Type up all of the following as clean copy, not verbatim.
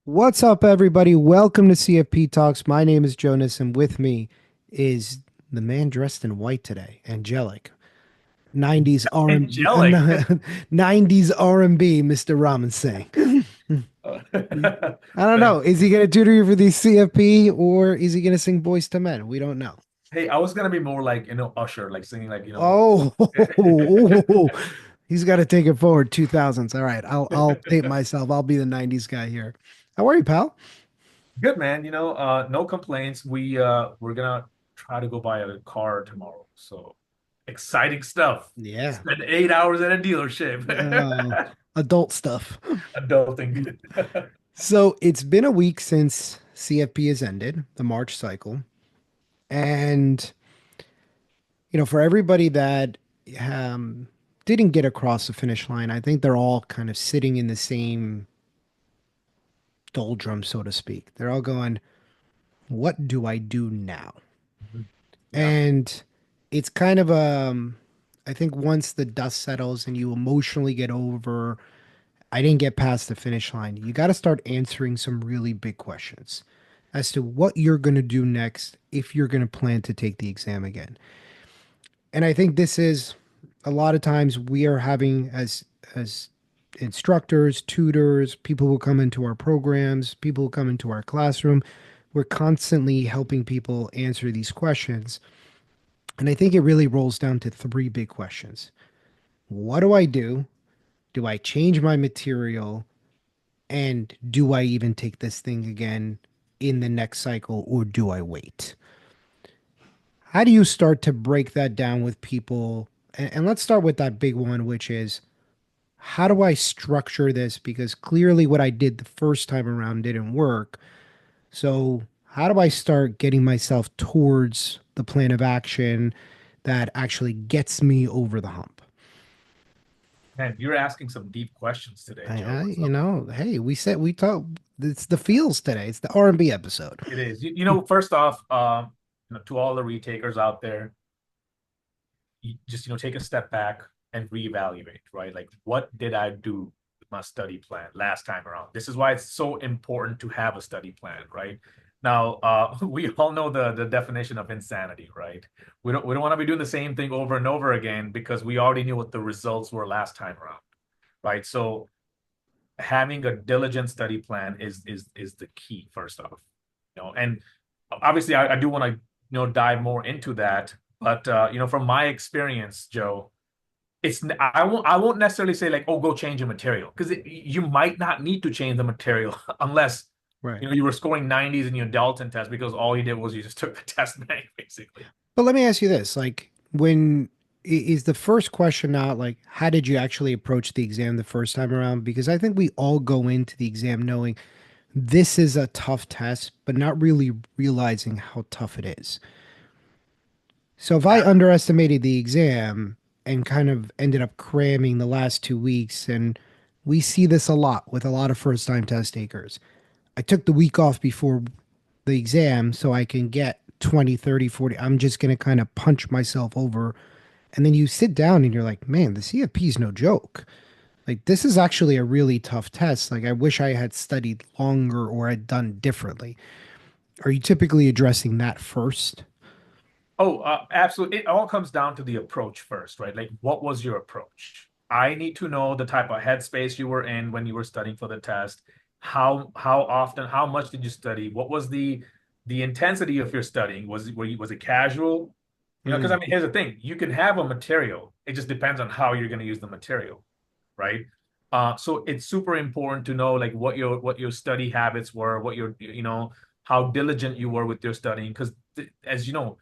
What's up, everybody? Welcome to CFP Talks. My name is Jonas, and with me is the man dressed in white today, angelic. 90s R&B, Angelic. 90s R&B, Mr. Raman Singh. I don't know. Thank Is he going to tutor you for the CFP or is he going to sing Boys to Men? We don't know. Hey, I was gonna be more like, Usher, like singing like, Oh, he's got to take it forward 2000s. All right, I'll date myself. I'll be the 90s guy here. How are you, pal? good man, no complaints. We're gonna try to go buy a car tomorrow. So exciting stuff. Yeah. Spend 8 hours at a dealership. Uh, Adult stuff. Adulting. So it's been a week since CFP has ended, the March cycle. And, for everybody that um, didn't get across the finish line, I think they're all kind of sitting in the same doldrum, so to speak. They're all going, what do I do now? Yeah. And it's kind of, I think once the dust settles and you emotionally get over, I didn't get past the finish line, you got to start answering some really big questions as to what you're going to do next if you're going to plan to take the exam again. And I think this is a lot of times we are having as instructors, tutors, people who come into our programs, people who come into our classroom, we're constantly helping people answer these questions. And I think it really rolls down to three big questions. What do I do? Do I change my material? And do I even take this thing again in the next cycle or do I wait? How do you start to break that down with people? And let's start with that big one, which is how do I structure this? Because clearly what I did the first time around didn't work. So, how do I start getting myself towards the plan of action that actually gets me over the hump? Man, you're asking some deep questions today, Joe. What's up? Hey, we said we talk. It's the feels today. It's the R&B episode. It is. First off, to all the retakers out there, you just take a step back and reevaluate, right? Like, what did I do with my study plan last time around? This is why it's so important to have a study plan, right? Now, we all know the definition of insanity, right? We don't want to be doing the same thing over and over again because we already knew what the results were last time around, right? So having a diligent study plan is the key, first off. And obviously I do want to dive more into that, but from my experience, Joe, I won't necessarily say like, oh, go change your material, because you might not need to change the material unless Right. you were scoring 90s in your Dalton test because all you did was you just took the test bank, basically. But let me ask you this, like when is the first question not like how did you actually approach the exam the first time around? Because I think we all go into the exam knowing this is a tough test, but not really realizing how tough it is. So if I underestimated the exam and kind of ended up cramming the last 2 weeks, and we see this a lot with a lot of first time test takers. I took the week off before the exam so I can get 20, 30, 40. I'm just going to kind of punch myself over. And then you sit down and you're like, man, the CFP is no joke. Like, this is actually a really tough test. Like, I wish I had studied longer or had done differently. Are you typically addressing that first? Oh, absolutely. It all comes down to the approach first, right? Like, what was your approach? I need to know the type of headspace you were in when you were studying for the test. How often, how much did you study? What was the intensity of your studying? Was it casual? Because I Mm. mean, here's the thing: you can have a material. It just depends on how you're going to use the material, right? So it's super important to know like what your study habits were, what your how diligent you were with your studying, because as you know,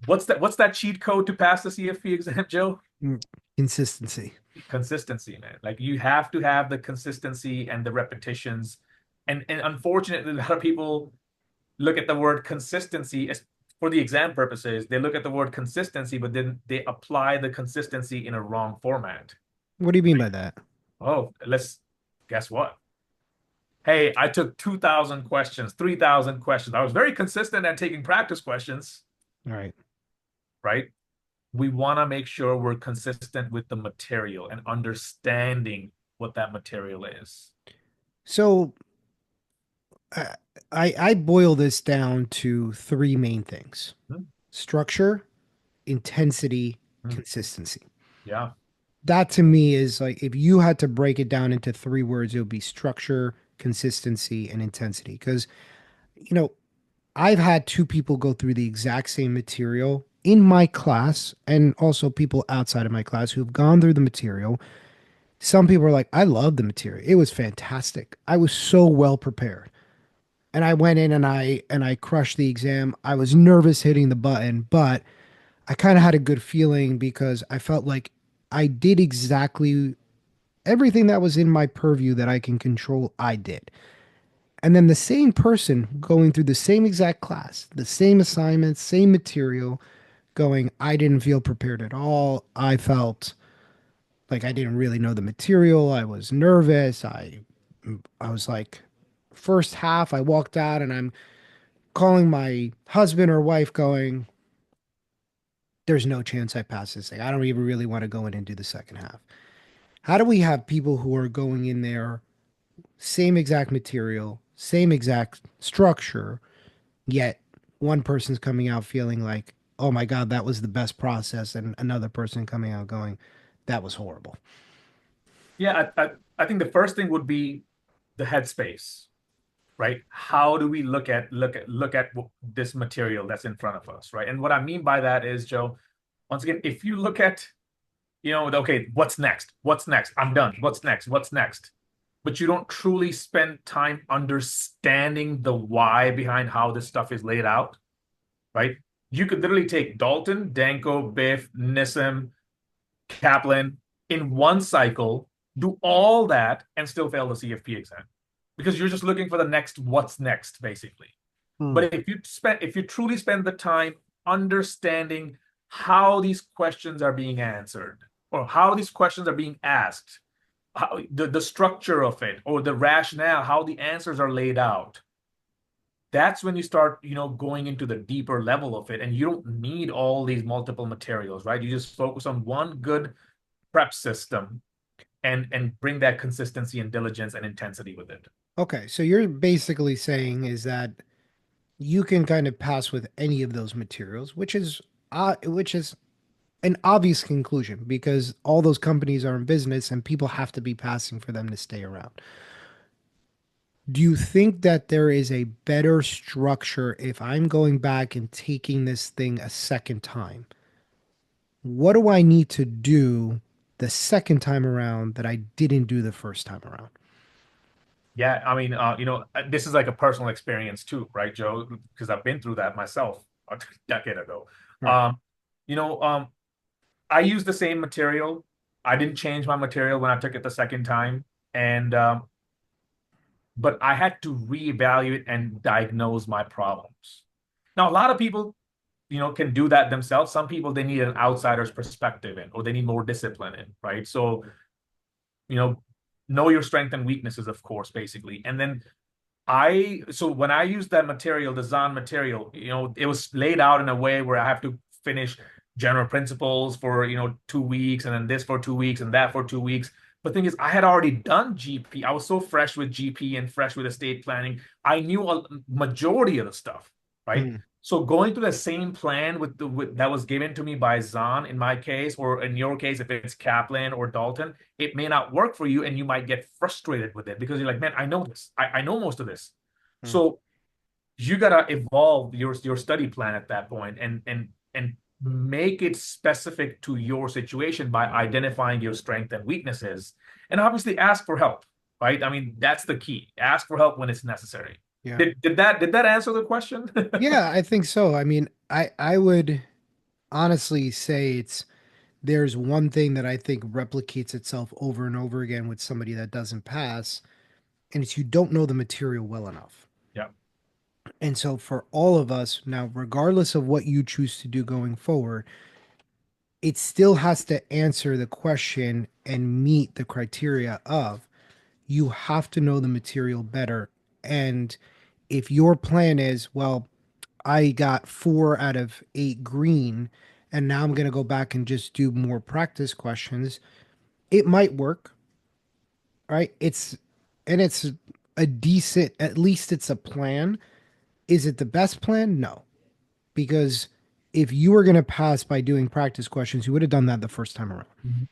what's that cheat code to pass the CFP exam, Joe? Mm. Consistency. Consistency, man. Like, you have to have the consistency and the repetitions. And unfortunately, a lot of people look at the word consistency as for the exam purposes. They look at the word consistency, but then they apply the consistency in a wrong format. What do you mean by that? Oh, let's guess what? Hey, I took 2,000 questions, 3,000 questions. I was very consistent at taking practice questions, All right. right? We want to make sure we're consistent with the material and understanding what that material is. So uh, I boil this down to three main things: Hmm, structure, intensity, hmm, consistency. yeah. That to me is like if you had to break it down into three words, it would be structure, consistency, and intensity. Because, you know, I've had two people go through the exact same material in my class and also people outside of my class who've gone through the material. Some people are like, I love the material. It was fantastic. I was so well prepared. And I went in and I crushed the exam. I was nervous hitting the button, but I kind of had a good feeling because I felt like I did exactly everything that was in my purview that I can control, I did. And then the same person going through the same exact class, the same assignments, same material, going, I didn't feel prepared at all. I felt like I didn't really know the material. I was nervous. I was like, first half, I walked out and I'm calling my husband or wife, going, there's no chance I pass this thing. I don't even really want to go in and do the second half. How do we have people who are going in there, same exact material, same exact structure, yet one person's coming out feeling like, oh my God, that was the best process, and another person coming out going, that was horrible. Yeah, I think the first thing would be the headspace, right? How do we look at this material that's in front of us, right? And what I mean by that is, Joe, once again, if you look at, okay, what's next? What's next? I'm done. What's next? What's next? But you don't truly spend time understanding the why behind how this stuff is laid out, right? You could literally take Dalton, Danko, Biff, Nissim, Kaplan in one cycle, do all that, and still fail the CFP exam because you're just looking for the next what's next, basically. Hmm. But if you truly spend the time understanding how these questions are being answered or how these questions are being asked, how the structure of it or the rationale, how the answers are laid out, that's when you start, going into the deeper level of it. And you don't need all these multiple materials, right? You just focus on one good prep system and bring that consistency and diligence and intensity with it. Okay, so you're basically saying is that you can kind of pass with any of those materials, which is an obvious conclusion because all those companies are in business and people have to be passing for them to stay around. Do you think that there is a better structure if I'm going back and taking this thing a second time? What do I need to do the second time around that I didn't do the first time around? Yeah, I mean, this is like a personal experience too, right, Joe? Because I've been through that myself a decade ago. Right. Um, you know, um, I used the same material. I didn't change my material when I took it the second time, and but I had to reevaluate and diagnose my problems. Now, a lot of people, can do that themselves. Some people they need an outsider's perspective in, or they need more discipline in, right? So, you know, know your strength and weaknesses, of course, basically, and then so when I used that material, the Zahn material, it was laid out in a way where I have to finish general principles for, 2 weeks and then this for 2 weeks and that for 2 weeks. But the thing is, I had already done GP. I was so fresh with GP and fresh with estate planning. I knew a majority of the stuff, right? Hmm. So going through the same plan that was given to me by Zahn in my case, or in your case, if it's Kaplan or Dalton, it may not work for you and you might get frustrated with it because you're like, man, I know this. I know most of this. Hmm. So you gotta evolve your study plan at that point and make it specific to your situation by identifying your strengths and weaknesses. And obviously ask for help, right? I mean, that's the key. Ask for help when it's necessary. Yeah. Did that answer the question? Yeah, I think so. I mean, I would honestly say there's one thing that I think replicates itself over and over again with somebody that doesn't pass, and it's you don't know the material well enough. Yeah. And so for all of us now, regardless of what you choose to do going forward, it still has to answer the question and meet the criteria of you have to know the material better. And if your plan is, well, I got 4 out of 8 green, and now I'm going to go back and just do more practice questions, it might work, right? and it's a decent, at least it's a plan. Is it the best plan? No, because if you were going to pass by doing practice questions, you would have done that the first time around. Mhm.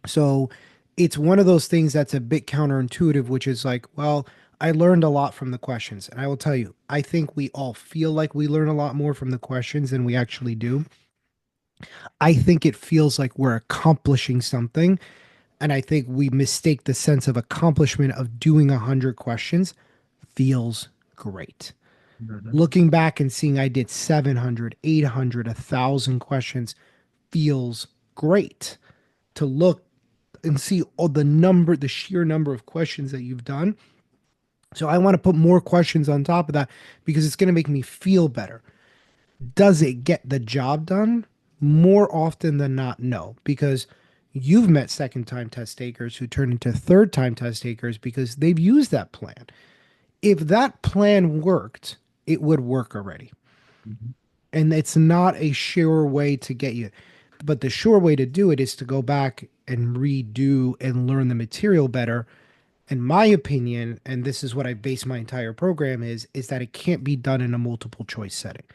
So it's one of those things that's a bit counterintuitive, which is like, well, I learned a lot from the questions. And I will tell you, I think we all feel like we learn a lot more from the questions than we actually do. I think it feels like we're accomplishing something. And I think we mistake the sense of accomplishment of doing 100 questions feels great. Mhm. Looking back and seeing I did 700, 800, 1,000 questions feels great to look and see all the sheer number of questions that you've done. So I want to put more questions on top of that because it's going to make me feel better. Does it get the job done? More often than not, no, because you've met second time test takers who turn into third time test takers because they've used that plan. If that plan worked, it would work already. Mhm. And it's not a sure way to get you. But the sure way to do it is to go back and redo and learn the material better. In my opinion, and this is what I base my entire program is that it can't be done in a multiple choice setting.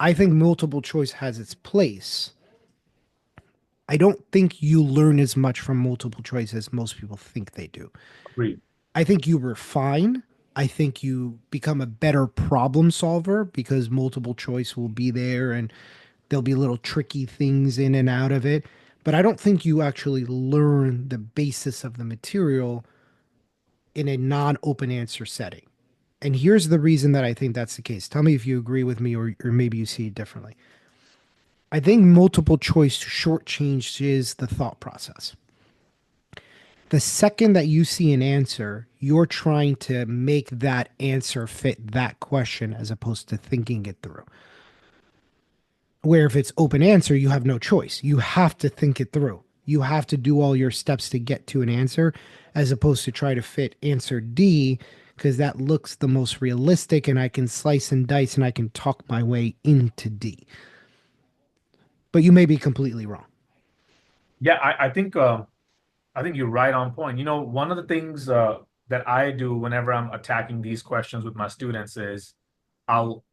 I think multiple choice has its place. I don't think you learn as much from multiple choice as most people think they do. Agreed. I think you refine. I think you become a better problem solver because multiple choice will be there and there'll be little tricky things in and out of it. But I don't think you actually learn the basis of the material in a non open answer setting. And here's the reason that I think that's the case. Tell me if you agree with me or maybe you see it differently. I think multiple choice shortchanges the thought process. The second that you see an answer, you're trying to make that answer fit that question as opposed to thinking it through. Where if it's open answer, you have no choice. You have to think it through. You have to do all your steps to get to an answer as opposed to try to fit answer D because that looks the most realistic and I can slice and dice and I can talk my way into D. But you may be completely wrong. Yeah, I think you're right on point. You know, one of the things that I do whenever I'm attacking these questions with my students is I'll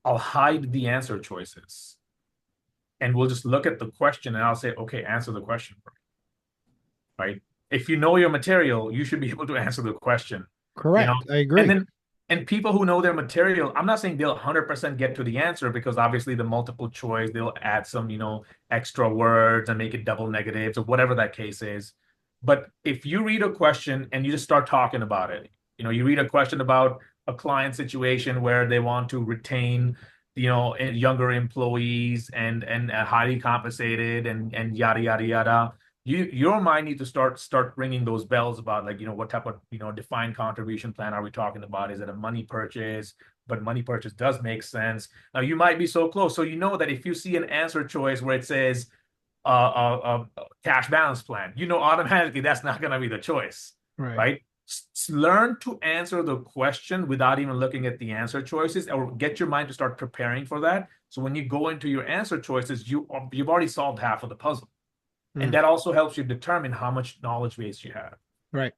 I'll hide the answer choices, and we'll just look at the question, and I'll say, okay, answer the question, right? If you know your material, you should be able to answer the question, you know. Correct. I And agree. then, and people who know their material, I'm not saying they'll 100% get to the answer because obviously the multiple choice, they'll add some, extra words and make it double negatives or whatever that case is. But if you read a question and you just start talking about it, you read a question about a client situation where they want to retain, younger employees and highly compensated and yada yada yada, your mind needs to start ringing those bells about, like, what type of, defined contribution plan are we talking about? Is it a money purchase? But money purchase does make sense. Now you might be so close, so you know that if you see an answer choice where it says cash balance plan, automatically that's not going to be the choice, Right. right? Learn to answer the question without even looking at the answer choices, or get your mind to start preparing for that. So when you go into your answer choices, you've already solved half of the puzzle, and Mm, that also helps you determine how much knowledge base you have. right.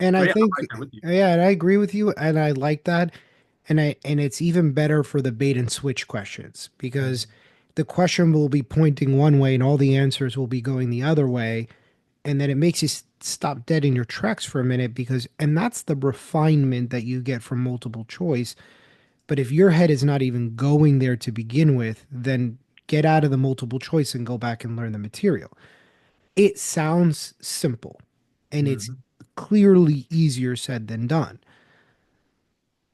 And So I yeah, I'm think, right there with you. yeah, and I agree with you, and I like that, and it's even better for the bait and switch questions because the question will be pointing one way and all the answers will be going the other way, and then it makes you stop dead in your tracks for a minute and that's the refinement that you get from multiple choice. But if your head is not even going there to begin with, then get out of the multiple choice and go back and learn the material. It sounds simple, and it's Mhm. clearly easier said than done.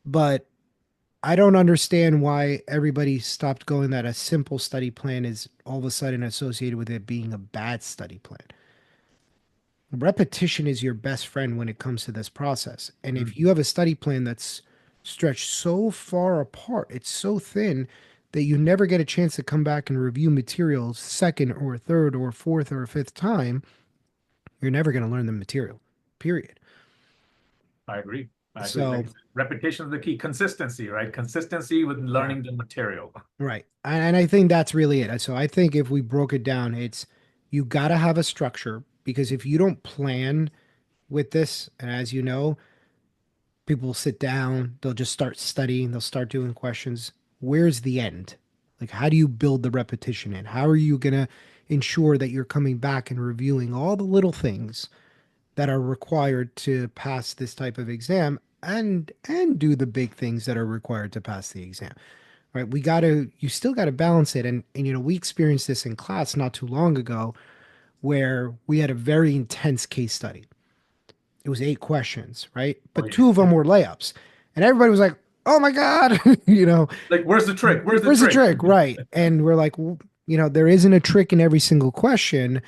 But I don't understand why everybody stopped going that a simple study plan is all of a sudden associated with it being a bad study plan. Repetition is your best friend when it comes to this process. And if you Mhm. have a study plan that's stretched so far apart, it's so thin that you never get a chance to come back and review materials second or third or fourth or fifth time, you're never going to learn the material, period. I agree. I agree. Like So, you said, repetition is the key. Consistency, right? Consistency with yeah. learning the material. Right. And I think that's really it. So I think if we broke it down, it's you got to have a structure because if you don't plan, with this, and as you know, people will sit down, they'll just start studying, they'll start doing questions. Where's the end? Like, how do you build the repetition in? How are you going to ensure that you're coming back and reviewing all the little things that are required to pass this type of exam and do the big things that are required to pass the exam? Right? You still got to balance it. And, we experienced this in class not too long ago where we had a very intense case study. It was 8 questions, right? Oh But yeah. two of them were layups. And everybody was like, oh my God, Like, where's the trick? Where's the where's the trick? trick? Right. And we're like, there isn't a trick in every single question.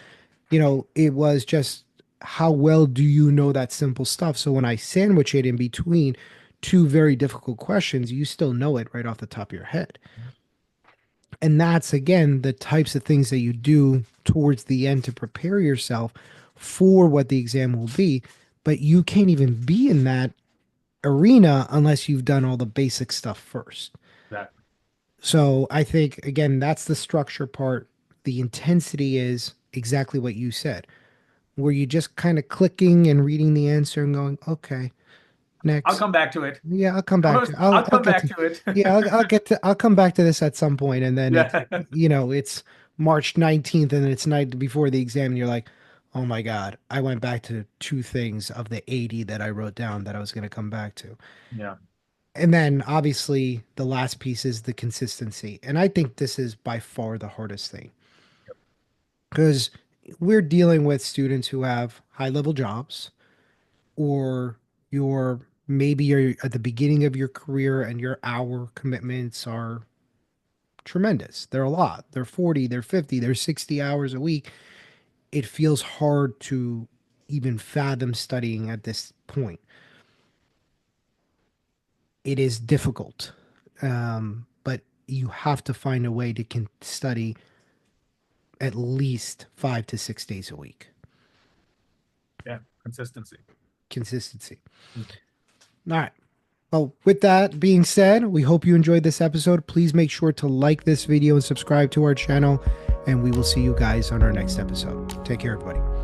It was just how well do you know that simple stuff? So when I sandwich it in between two very difficult questions, you still know it right off the top of your head. And that's, again, the types of things that you do towards the end to prepare yourself for what the exam will be. But you can't even be in that arena unless you've done all the basic stuff first. Exactly. So I think, again, that's the structure part. The intensity is exactly what you said, where you just kind of clicking and reading the answer and going, okay, I'll next. come back to it. Yeah, I'll come back to. I'll I'll come get back to. to it. Yeah, I'll get to. I'll come back to this at some point, and then Yeah. it's March 19th, and it's night before the exam, and you're like, oh my God, I went back to two things of the 80 that I wrote down that I was going to come back to. Yeah. And then obviously the last piece is the consistency. And I think this is by far the hardest thing because we're dealing with students who have high level jobs, or you're at the beginning of your career and your hour commitments are tremendous. They're a lot. They're 40, they're 50, they're 60 hours a week. It feels hard to even fathom studying at this point. It is difficult. But you have to find a way to study at least 5 to 6 days a week. Yeah. Consistency. Consistency. Mm. All right. Well, with that being said, we hope you enjoyed this episode. Please make sure to like this video and subscribe to our channel, and we will see you guys on our next episode. Take care, everybody.